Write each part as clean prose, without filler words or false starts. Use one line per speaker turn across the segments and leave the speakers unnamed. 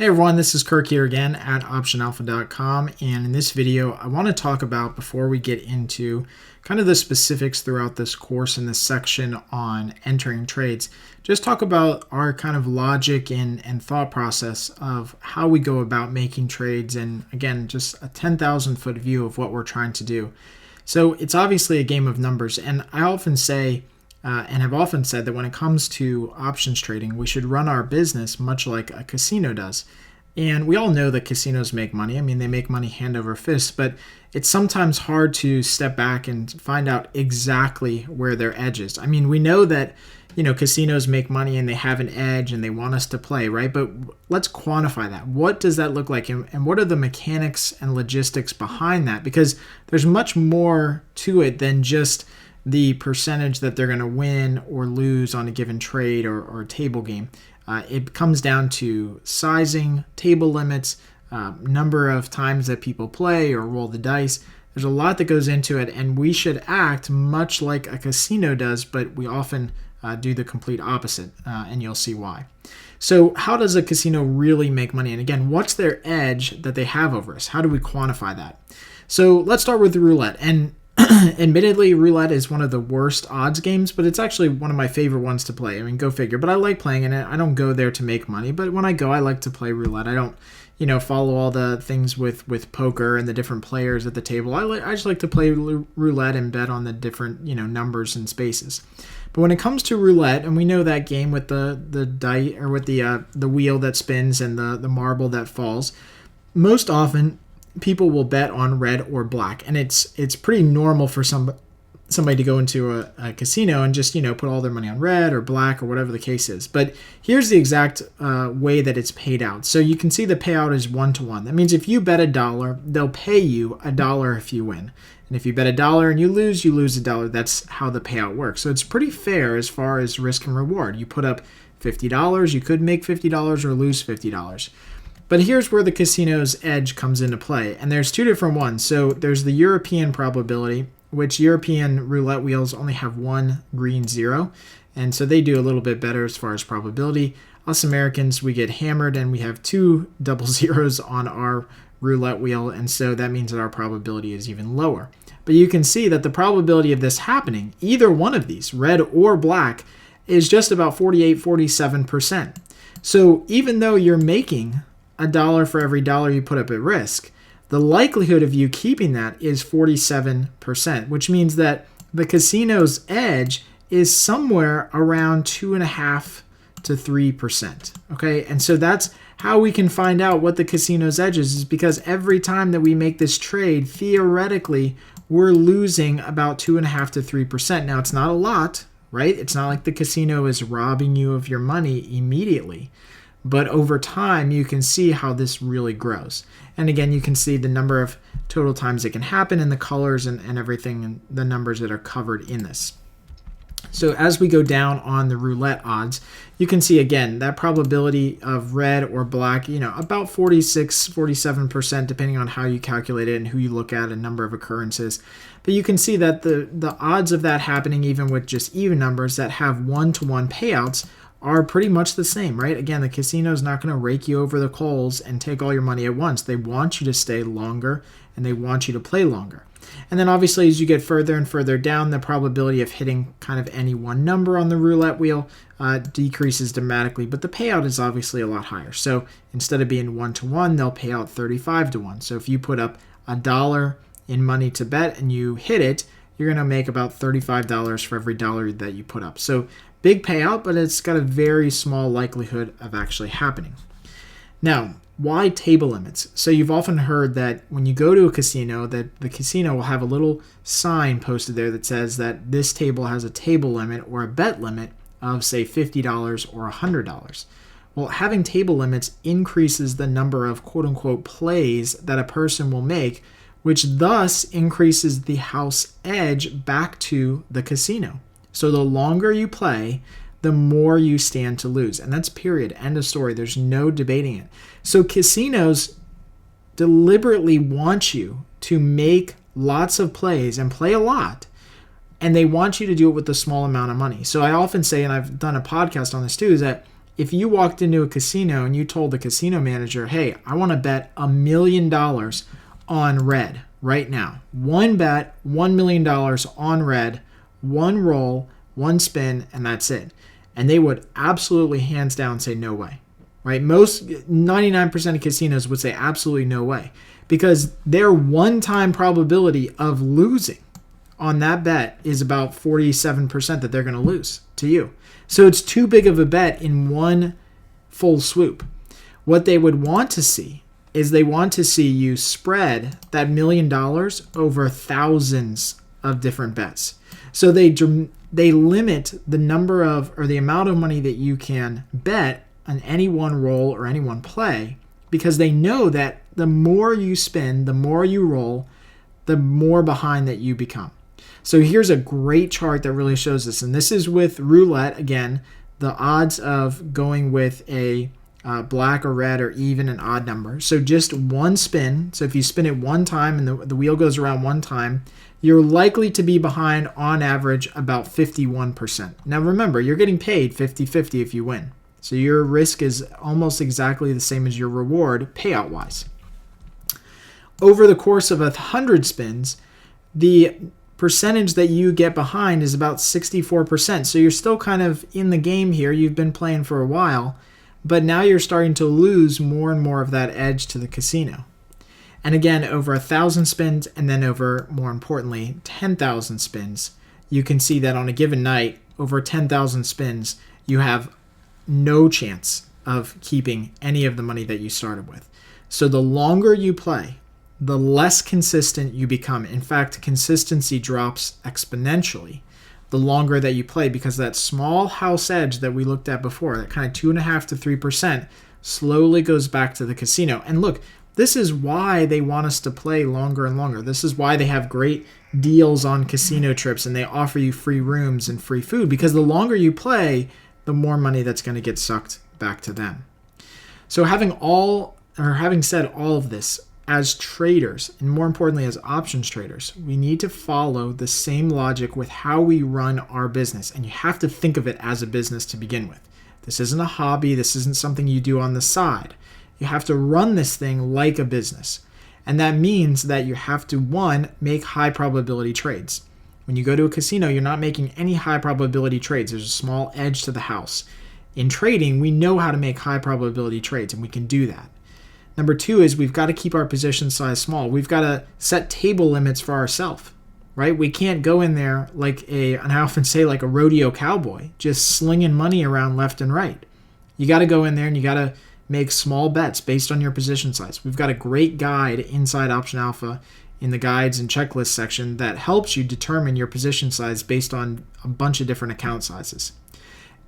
Hey everyone, this is Kirk here again at optionalpha.com, and in this video I want to talk about, before we get into kind of the specifics throughout this course in this section on entering trades, just talk about our kind of logic and thought process of how we go about making trades, and again, just a 10,000 foot view of what we're trying to do. So it's obviously a game of numbers, and I often say and have often said that when it comes to options trading, we should run our business much like a casino does. And we all know that casinos make money. I mean, they make money hand over fist, but it's sometimes hard to step back and find out exactly where their edge is. I mean, we know that, casinos make money and they have an edge and they want us to play, right? But let's quantify that. What does that look like? And what are the mechanics and logistics behind that? Because there's much more to it than just the percentage that they're going to win or lose on a given trade or table game. It comes down to sizing, table limits, number of times that people play or roll the dice. There's a lot that goes into it, and we should act much like a casino does, but we often do the complete opposite, and you'll see why. So how does a casino really make money? And again, what's their edge that they have over us? How do we quantify that? So let's start with roulette. And admittedly, roulette is one of the worst odds games, but it's actually one of my favorite ones to play. I mean, go figure. But I like playing in it. I don't go there to make money, but when I go, I like to play roulette. I don't, follow all the things with poker and the different players at the table. I just like to play roulette and bet on the different, numbers and spaces. But when it comes to roulette, and we know that game with the die or with the wheel that spins and the marble that falls, most often people will bet on red or black, and it's pretty normal for somebody to go into a casino and just put all their money on red or black or whatever the case is. But here's the exact way that it's paid out. So you can see the payout is 1-to-1. That means if you bet $1, they'll pay you $1 if you win, and if you bet $1 and you lose $1. That's how the payout works. So it's pretty fair as far as risk and reward. You put up $50, you could make $50 or lose $50. But here's where the casino's edge comes into play. And there's two different ones. So there's the European probability, which European roulette wheels only have one green zero. And so they do a little bit better as far as probability. Us Americans, we get hammered and we have two double zeros on our roulette wheel. And so that means that our probability is even lower. But you can see that the probability of this happening, either one of these, red or black, is just about 47%. So even though you're making $1 for every dollar you put up at risk, the likelihood of you keeping that is 47%, which means that the casino's edge is somewhere around 2.5% to 3%. Okay, and so that's how we can find out what the casino's edge is because every time that we make this trade, theoretically, we're losing about 2.5% to 3%. Now, it's not a lot, right? It's not like the casino is robbing you of your money immediately. But over time, you can see how this really grows. And again, you can see the number of total times it can happen and the colors and everything and the numbers that are covered in this. So as we go down on the roulette odds, you can see again that probability of red or black, about 46, 47%, depending on how you calculate it and who you look at, a number of occurrences. But you can see that the odds of that happening, even with just even numbers that have 1-to-1 payouts, are pretty much the same, right? Again, the casino's not going to rake you over the coals and take all your money at once. They want you to stay longer and they want you to play longer. And then obviously as you get further and further down, the probability of hitting kind of any one number on the roulette wheel decreases dramatically, but the payout is obviously a lot higher. So instead of being 1-to-1, they'll pay out 35-to-1. So if you put up $1 in money to bet and you hit it, you're going to make about $35 for every dollar that you put up. So big payout, but it's got a very small likelihood of actually happening. Now, why table limits? So you've often heard that when you go to a casino, that the casino will have a little sign posted there that says that this table has a table limit or a bet limit of, say, $50 or $100. Well, having table limits increases the number of quote-unquote plays that a person will make, which thus increases the house edge back to the casino. So the longer you play, the more you stand to lose. And that's period. End of story. There's no debating it. So casinos deliberately want you to make lots of plays and play a lot. And they want you to do it with a small amount of money. So I often say, and I've done a podcast on this too, is that if you walked into a casino and you told the casino manager, hey, I want to bet $1 million on red right now. One bet, $1 million on red, one roll, one spin, and that's it. And they would absolutely hands down say no way, right? Most 99% of casinos would say absolutely no way, because their one-time probability of losing on that bet is about 47% that they're going to lose to you. So it's too big of a bet in one full swoop. What they would want to see is they want to see you spread that $1 million over thousands of different bets. So they limit the number of, or the amount of money that you can bet on any one roll or any one play, because they know that the more you spin, the more you roll, the more behind that you become. So here's a great chart that really shows this. And this is with roulette. Again, the odds of going with a black or red or even an odd number. So just one spin. So if you spin it one time and the wheel goes around one time, you're likely to be behind on average about 51%. Now remember, you're getting paid 50-50 if you win. So your risk is almost exactly the same as your reward payout-wise. Over the course of 100 spins, the percentage that you get behind is about 64%. So you're still kind of in the game here. You've been playing for a while, but now you're starting to lose more and more of that edge to the casino. And again, over 1,000 spins, and then over, more importantly, 10,000 spins, you can see that on a given night, over 10,000 spins, you have no chance of keeping any of the money that you started with. So the longer you play, the less consistent you become. In fact, consistency drops exponentially the longer that you play, because that small house edge that we looked at before, that kind of 2.5 to 3%, slowly goes back to the casino. And look, this is why they want us to play longer and longer. This is why they have great deals on casino trips and they offer you free rooms and free food, because the longer you play, the more money that's going to get sucked back to them. So having said all of this, as traders, and more importantly as options traders, we need to follow the same logic with how we run our business. And you have to think of it as a business to begin with. This isn't a hobby. This isn't something you do on the side. You have to run this thing like a business. And that means that you have to, one, make high probability trades. When you go to a casino, you're not making any high probability trades. There's a small edge to the house. In trading, we know how to make high probability trades, and we can do that. Number two is we've got to keep our position size small. We've got to set table limits for ourselves, right? We can't go in there and I often say like a rodeo cowboy, just slinging money around left and right. You got to go in there and you got to make small bets based on your position size. We've got a great guide inside Option Alpha in the guides and checklist section that helps you determine your position size based on a bunch of different account sizes.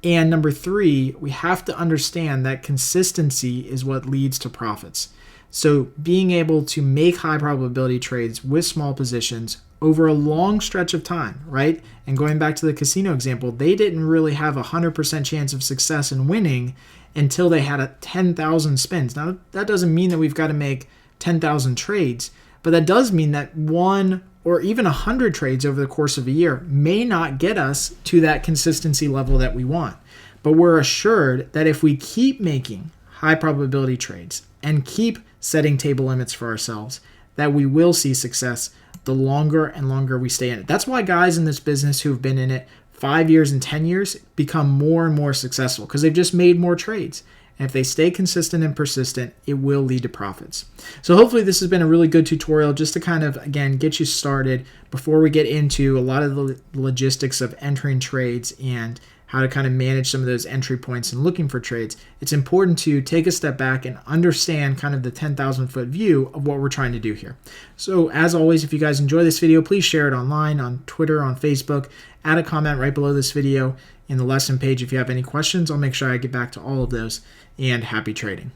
And number three, we have to understand that consistency is what leads to profits. So being able to make high probability trades with small positions over a long stretch of time, right? And going back to the casino example, they didn't really have a 100% chance of success in winning until they had 10,000 spins. Now, that doesn't mean that we've got to make 10,000 trades, but that does mean that one or even 100 trades over the course of a year may not get us to that consistency level that we want. But we're assured that if we keep making high probability trades and keep setting table limits for ourselves, that we will see success the longer and longer we stay in it. That's why guys in this business who've been in it 5 years and 10 years become more and more successful, because they've just made more trades. And if they stay consistent and persistent, it will lead to profits. So hopefully this has been a really good tutorial just to kind of, again, get you started before we get into a lot of the logistics of entering trades and how to kind of manage some of those entry points and looking for trades. It's important to take a step back and understand kind of the 10,000 foot view of what we're trying to do here. So as always, if you guys enjoy this video, please share it online, on Twitter, on Facebook, add a comment right below this video in the lesson page. If you have any questions, I'll make sure I get back to all of those, and happy trading.